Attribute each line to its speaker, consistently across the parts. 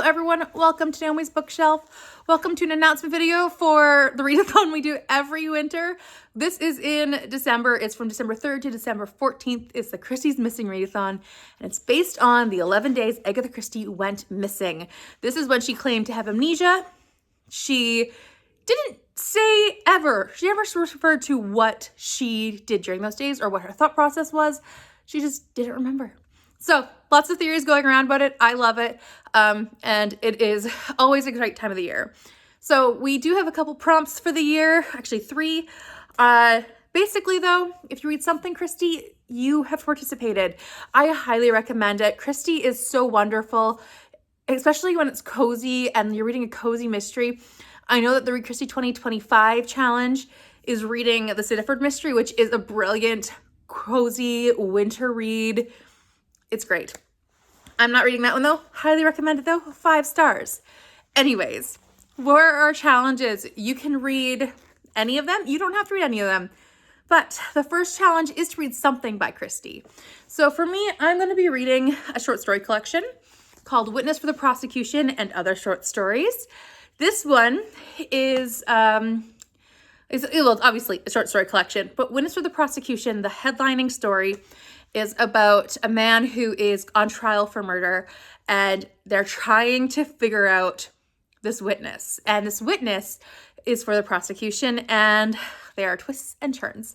Speaker 1: everyone, welcome to Naomi's Bookshelf. Welcome to an announcement video for the readathon we do every winter. This is in December. It's from December 3rd to December 14th. It's the Christie's Missing Readathon, and it's based on the 11 days Agatha Christie went missing. This is when she claimed to have amnesia. She didn't say ever, she never referred to what she did during those days or what her thought process was. She just didn't remember. So lots of theories going around about it. I love it. And it is always a great time of the year. So we do have a couple prompts for the year, actually 3. Basically though, if you read something Christie, you have participated. I highly recommend it. Christie is so wonderful, especially when it's cozy and you're reading a cozy mystery. I know that the Read Christie 2025 challenge is reading the Siddiford mystery, which is a brilliant, cozy winter read. It's great. I'm not reading that one though. Highly recommend it though. 5 stars. Anyways, what are our challenges? You can read any of them. You don't have to read any of them. But the first challenge is to read something by Christie. So for me, I'm going to be reading a short story collection called Witness for the Prosecution and Other Short Stories. This one is well, it's obviously a short story collection, but Witness for the Prosecution, the headlining story, is about a man who is on trial for murder, and they're trying to figure out this witness. And this witness is for the prosecution, and there are twists and turns.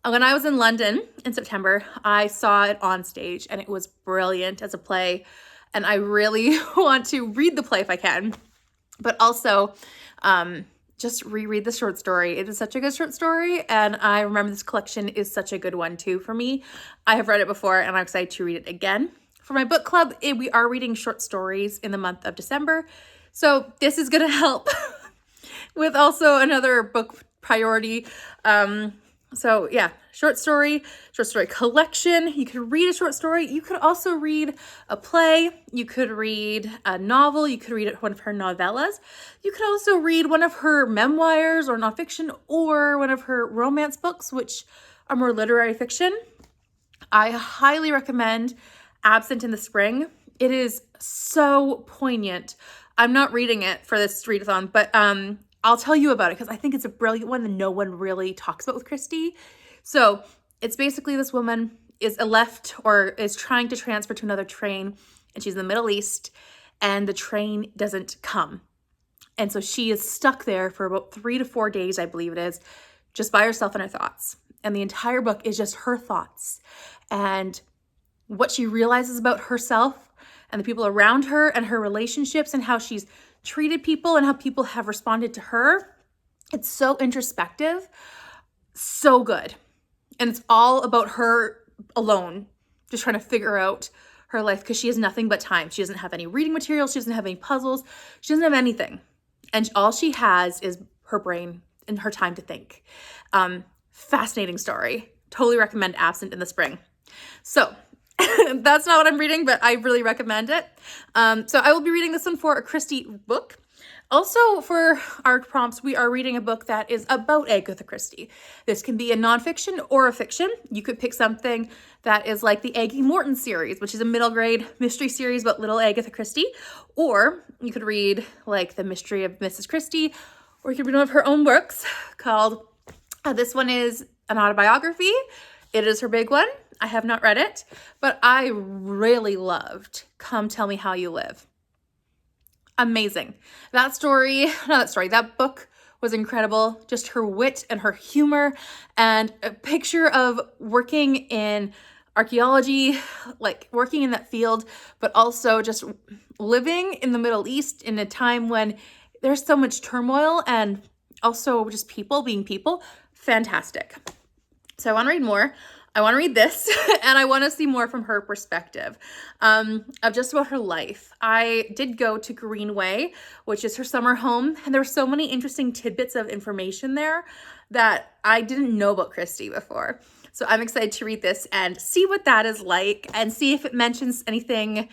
Speaker 1: When I was in London in September, I saw it on stage, and it was brilliant as a play. And I really want to read the play if I can, but also just reread the short story. It is such a good short story, and I remember this collection is such a good one too for me. I have read it before, and I'm excited to read it again. For my book club, we are reading short stories in the month of December, so this is going to help with also another book priority. So yeah, short story collection. You could read a short story. You could also read a play. You could read a novel. You could read one of her novellas. You could also read one of her memoirs or nonfiction, or one of her romance books, which are more literary fiction. I highly recommend Absent in the Spring. It is so poignant. I'm not reading it for this readathon, but I'll tell you about it because I think it's a brilliant one that no one really talks about with Christie. So it's basically this woman is is trying to transfer to another train, and she's in the Middle East, and the train doesn't come. And so she is stuck there for about 3 to 4 days, I believe it is, just by herself and her thoughts. And the entire book is just her thoughts and what she realizes about herself and the people around her and her relationships and how she's treated people and how people have responded to her. It's so introspective, so good. And it's all about her alone, just trying to figure out her life because she has nothing but time. She doesn't have any reading material. She doesn't have any puzzles. She doesn't have anything. And all she has is her brain and her time to think. Fascinating story. Totally recommend Absent in the Spring. So that's not what I'm reading, but I really recommend it. So I will be reading this one for a Christie book. Also for our prompts, we are reading a book that is about Agatha Christie. This can be a nonfiction or a fiction. You could pick something that is like the Aggie Morton series, which is a middle grade mystery series about little Agatha Christie. Or you could read like The Mystery of Mrs. Christie, or you could read one of her own works called, this one is an autobiography. It is her big one. I have not read it, but I really loved Come Tell Me How You Live. Amazing. That book was incredible. Just her wit and her humor, and a picture of working in archaeology, like working in that field, but also just living in the Middle East in a time when there's so much turmoil and also just people being people. Fantastic. So I want to read more. I want to read this, and I want to see more from her perspective of just about her life. I did go to Greenway, which is her summer home, and there were so many interesting tidbits of information there that I didn't know about Christie before. So I'm excited to read this and see what that is like, and see if it mentions anything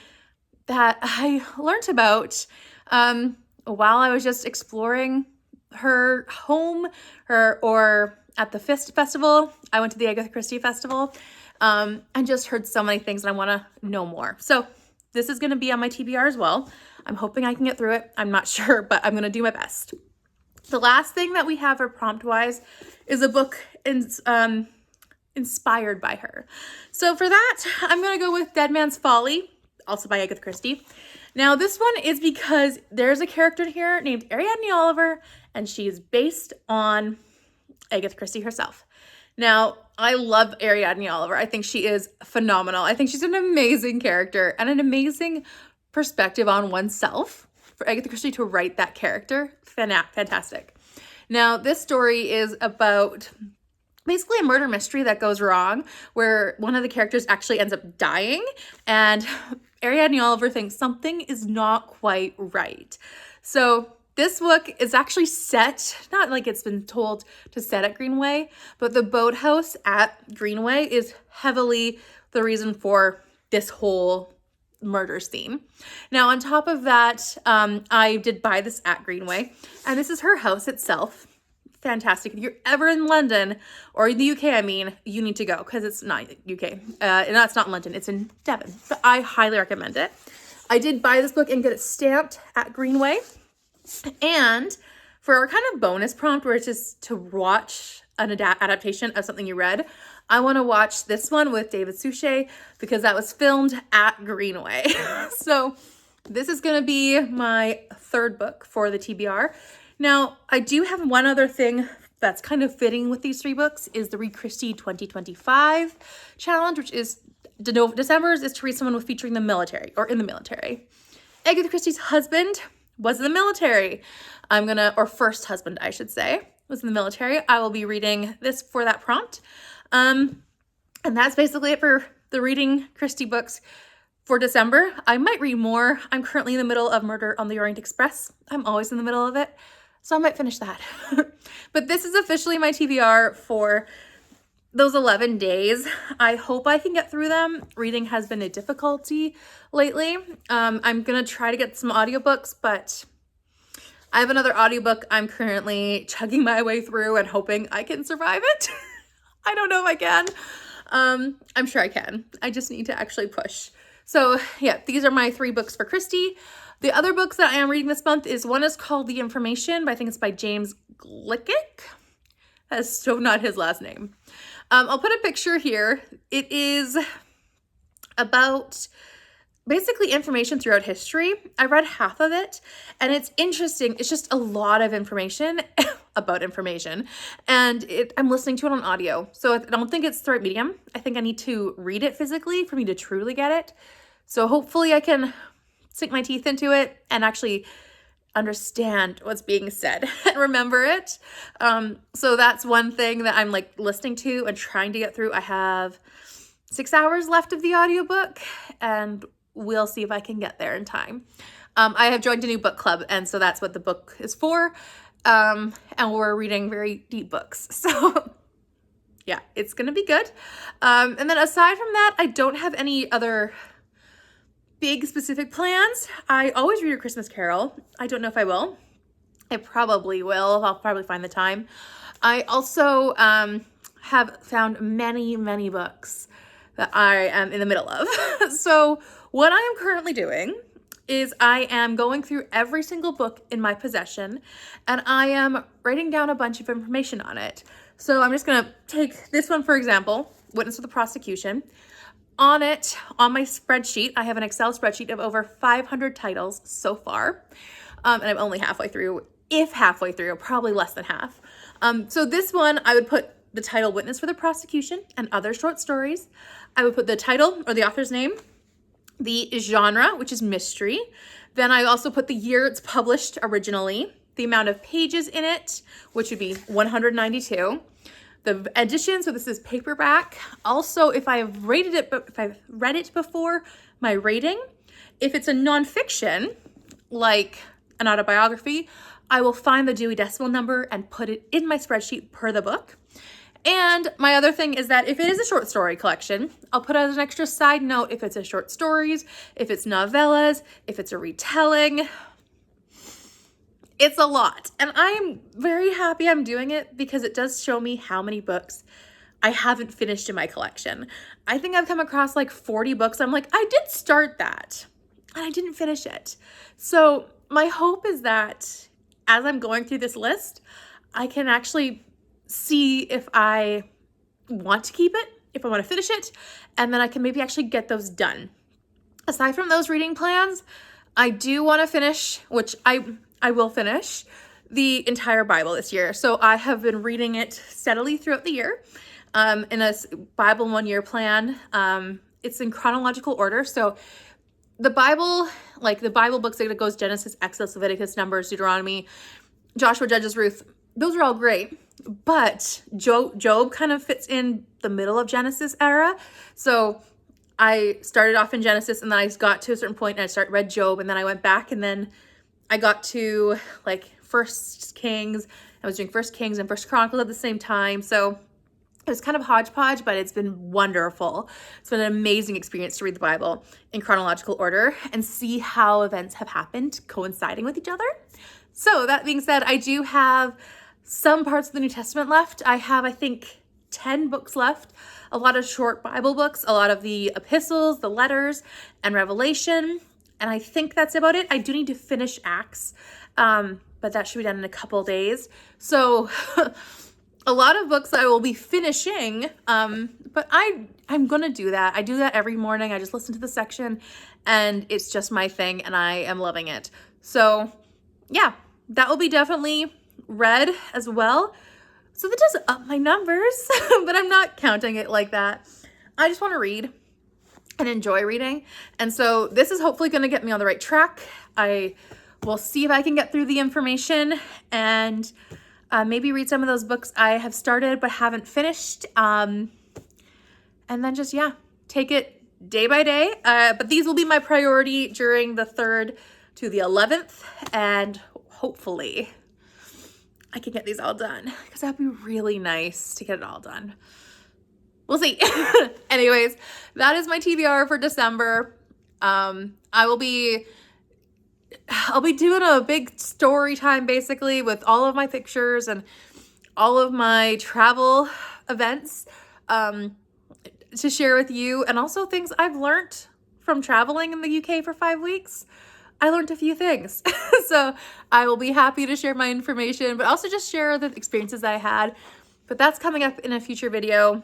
Speaker 1: that I learned about while I was just exploring her home, or at the festival. I went to the Agatha Christie festival and just heard so many things, and I want to know more. So this is going to be on my TBR as well. I'm hoping I can get through it. I'm not sure, but I'm gonna do my best. The last thing that we have for prompt-wise is a book inspired by her. So for that, I'm gonna go with Dead Man's Folly, also by Agatha Christie. Now this one is because there's a character here named Ariadne Oliver, and she is based on Agatha Christie herself. Now, I love Ariadne Oliver. I think she is phenomenal. I think she's an amazing character and an amazing perspective on oneself for Agatha Christie to write that character. Fantastic. Now, this story is about basically a murder mystery that goes wrong where one of the characters actually ends up dying, and Ariadne Oliver thinks something is not quite right. So this book is actually set, not like it's been told to set at Greenway, but the boathouse at Greenway is heavily the reason for this whole murder scene. Now, on top of that, I did buy this at Greenway, and this is her house itself. Fantastic. If you're ever in London, or in the UK, I mean, you need to go, because it's not UK. And that's not in London, it's in Devon. So I highly recommend it. I did buy this book and get it stamped at Greenway. And for our kind of bonus prompt, where it's just to watch an adaptation of something you read, I want to watch this one with David Suchet because that was filmed at Greenway. So this is going to be my third book for the TBR. Now, I do have one other thing that's kind of fitting with these three books is the Read Christie 2025 challenge, which is December's is to read someone with featuring the military or in the military. Agatha Christie's husband was in the military. Or first husband, I should say, was in the military. I will be reading this for that prompt. And that's basically it for the Reading Christie books for December. I might read more. I'm currently in the middle of Murder on the Orient Express. I'm always in the middle of it, so I might finish that. But this is officially my TBR for those 11 days. I hope I can get through them. Reading has been a difficulty lately. I'm gonna try to get some audiobooks, but I have another audiobook I'm currently chugging my way through and hoping I can survive it. I don't know if I can. I'm sure I can. I just need to actually push. So yeah, these are my three books for Christie. The other books that I am reading this month is one is called The Information, but I think it's by James Gleick. That's so not his last name. I'll put a picture here. It is about basically information throughout history. I read half of it and it's interesting. It's just a lot of information about information, and I'm listening to it on audio. So I don't think it's the right medium. I think I need to read it physically for me to truly get it. So hopefully I can sink my teeth into it and actually understand what's being said and remember it. So that's one thing that I'm like listening to and trying to get through. I have 6 hours left of the audiobook and we'll see if I can get there in time. I have joined a new book club, and so that's what the book is for. And we're reading very deep books. So yeah, it's gonna be good. And then aside from that, I don't have any other big specific plans. I always read A Christmas Carol. I don't know if I will. I probably will. I'll probably find the time. I also have found many books that I am in the middle of. So what I am currently doing is I am going through every single book in my possession and I am writing down a bunch of information on it. So I'm just gonna take this one, for example, Witness of the Prosecution. On it, on my spreadsheet, I have an Excel spreadsheet of over 500 titles so far. And I'm only halfway through, if halfway through, probably less than half. So this one, I would put the title Witness for the Prosecution and Other Short Stories. I would put the title or the author's name, the genre, which is mystery. Then I also put the year it's published originally, the amount of pages in it, which would be 192. The edition, so this is paperback. Also, if I've read it before, my rating. If it's a nonfiction, like an autobiography, I will find the Dewey Decimal Number and put it in my spreadsheet per the book. And my other thing is that if it is a short story collection, I'll put as an extra side note if it's a short stories, if it's novellas, if it's a retelling. It's a lot. And I am very happy I'm doing it because it does show me how many books I haven't finished in my collection. I think I've come across like 40 books. I'm like, I did start that. and I didn't finish it. So my hope is that as I'm going through this list, I can actually see if I want to keep it, if I want to finish it, and then I can maybe actually get those done. Aside from those reading plans, I do want to finish, which I will finish, the entire Bible this year. So I have been reading it steadily throughout the year in a Bible 1 year plan. It's in chronological order. So the Bible, like the Bible books that goes Genesis, Exodus, Leviticus, Numbers, Deuteronomy, Joshua, Judges, Ruth, those are all great. But Job kind of fits in the middle of Genesis era. So I started off in Genesis, and then I got to a certain point and I read Job, and then I went back, and then I got to like First Kings. I was doing First Kings and First Chronicles at the same time. So it was kind of hodgepodge, but it's been wonderful. It's been an amazing experience to read the Bible in chronological order and see how events have happened coinciding with each other. So that being said, I do have some parts of the New Testament left. I have, I think, 10 books left, a lot of short Bible books, a lot of the epistles, the letters, and Revelation. And I think that's about it. I do need to finish Acts, but that should be done in a couple days. So a lot of books I will be finishing, but I'm going to do that. I do that every morning. I just listen to the section, and it's just my thing, and I am loving it. So yeah, that will be definitely read as well. So that does up my numbers, but I'm not counting it like that. I just want to read and enjoy reading. And so this is hopefully going to get me on the right track. I will see if I can get through the information and maybe read some of those books I have started but haven't finished. And then just, yeah, take it day by day. But these will be my priority during the 3rd to the 11th. And hopefully I can get these all done, because that'd be really nice to get it all done. We'll see. Anyways, that is my TBR for December. I'll be doing a big story time basically with all of my pictures and all of my travel events to share with you, and also things I've learned from traveling in the UK for 5 weeks. I learned a few things. So I will be happy to share my information, but also just share the experiences I had. But that's coming up in a future video.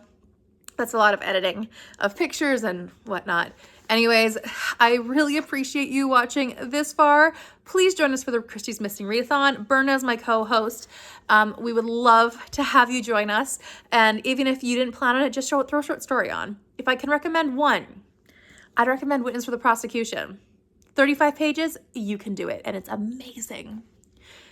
Speaker 1: That's a lot of editing of pictures and whatnot. Anyways, I really appreciate you watching this far. Please join us for the Christie's Missing Readathon. Berna is my co-host. We would love to have you join us. And even if you didn't plan on it, just throw a short story on. If I can recommend one, I'd recommend Witness for the Prosecution. 35 pages, you can do it, and it's amazing.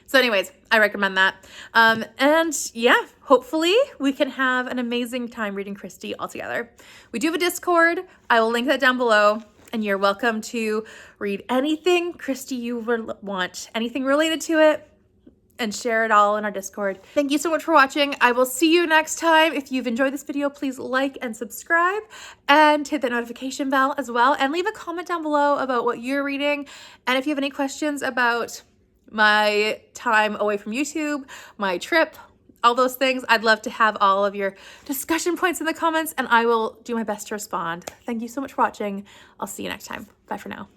Speaker 1: So anyways, I recommend that. And yeah, hopefully we can have an amazing time reading Christie all together. We do have a Discord. I will link that down below, and you're welcome to read anything Christie you want, anything related to it, and share it all in our Discord. Thank you so much for watching. I will see you next time. If you've enjoyed this video, please like and subscribe and hit the notification bell as well, and leave a comment down below about what you're reading. And if you have any questions about my time away from YouTube, my trip, all those things, I'd love to have all of your discussion points in the comments, and I will do my best to respond. Thank you so much for watching. I'll see you next time. Bye for now.